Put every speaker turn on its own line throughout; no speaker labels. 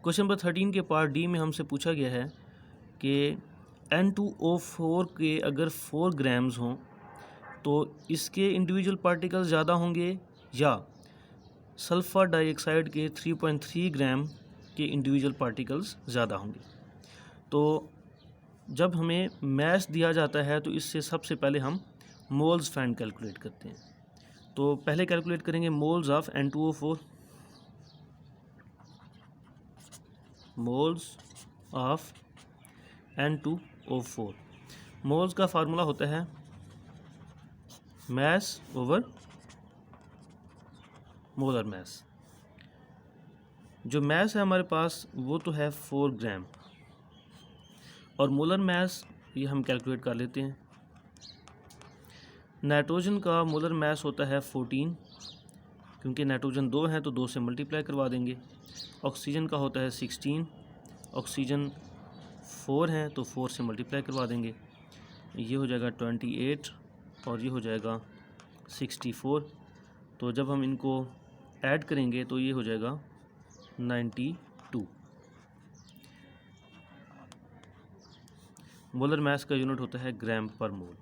Question number 13 के part D में हमसे पूछा गया है कि N2O4 के अगर 4 ग्राम्स हों तो इसके इंडिविजुअल पार्टिकल्स ज़्यादा होंगे या सल्फ़र डाइऑक्साइड के 3.3 ग्राम के इंडिविजुअल पार्टिकल्स ज़्यादा होंगे। तो जब हमें मैस दिया जाता है तो इससे सबसे पहले हम मोल्स फाइंड कैलकुलेट करते हैं। तो पहले कैलकुलेट करेंगे moles of N2O4, moles of N2O4। Moles का फार्मूला होता है मैस ओवर मोलर मैस। जो मैस है हमारे पास वो तो है 4 ग्राम और मोलर मैस ये हम कैलकुलेट कर लेते हैं। नाइट्रोजन का मोलर मैस होता है 14, क्योंकि नाइट्रोजन 2 हैं तो 2 से मल्टीप्लाई करवा देंगे। ऑक्सीजन का होता है 16, ऑक्सीजन 4 हैं तो 4 से मल्टीप्लाई करवा देंगे। ये हो जाएगा 28 और ये हो जाएगा 64। तो जब हम इनको ऐड करेंगे तो ये हो जाएगा 92। मोलर मैस का यूनिट होता है ग्राम पर मोल।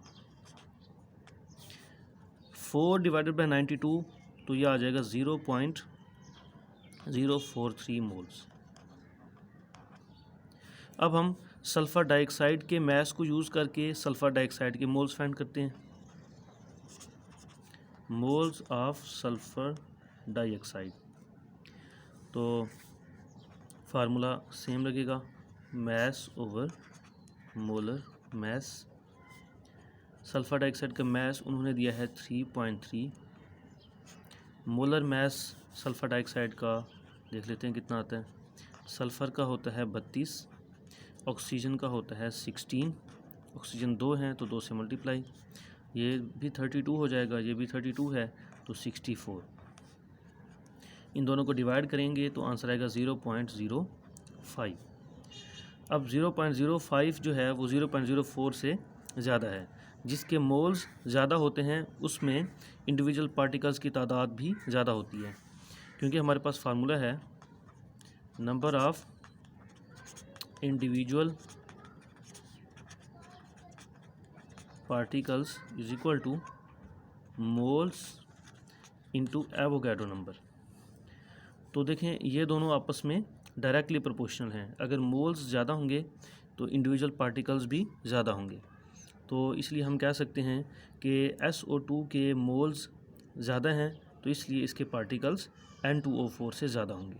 4 डिवाइडेड बाई 92 तो ये आ जाएगा 0.043 मोल्स। अब हम सल्फ़र डाइऑक्साइड के मैस को यूज़ करके सल्फ़र डाइऑक्साइड के मोल्स फाइंड करते हैं। मोल्स ऑफ सल्फ़र डाइऑक्साइड, तो फार्मूला सेम लगेगा, mass over molar mass. Sulphur dioxide का मैस उन्होंने दिया है 3.3। मोलर मैस सल्फ़र डाइऑक्साइड का देख लेते हैं कितना आता है। सल्फ़र का होता है 32, ऑक्सीजन का होता है 16, ऑक्सीजन 2 हैं तो 2 से मल्टीप्लाई, ये भी 32 हो जाएगा, ये भी 32 है तो 64। इन दोनों को डिवाइड करेंगे तो आंसर आएगा 0.05। अब 0.05 जो है वो 0.04 से ज़्यादा है। जिसके मोल्स ज़्यादा होते हैं उसमें इंडिविजुअल पार्टिकल्स की तादाद भी ज़्यादा होती है, क्योंकि हमारे पास फार्मूला है number of individual particles is equal two moles into Avogadro number. तो देखें ये दोनों आपस में डायरेक्टली प्रोपोर्शनल हैं। अगर मोल्स ज़्यादा होंगे तो इंडिविजुअल पार्टिकल्स भी ज़्यादा होंगे। तो इसलिए हम कह सकते हैं कि SO2 के मोल्स ज़्यादा हैं तो इसलिए इसके पार्टिकल्स N2O4 से ज़्यादा होंगे।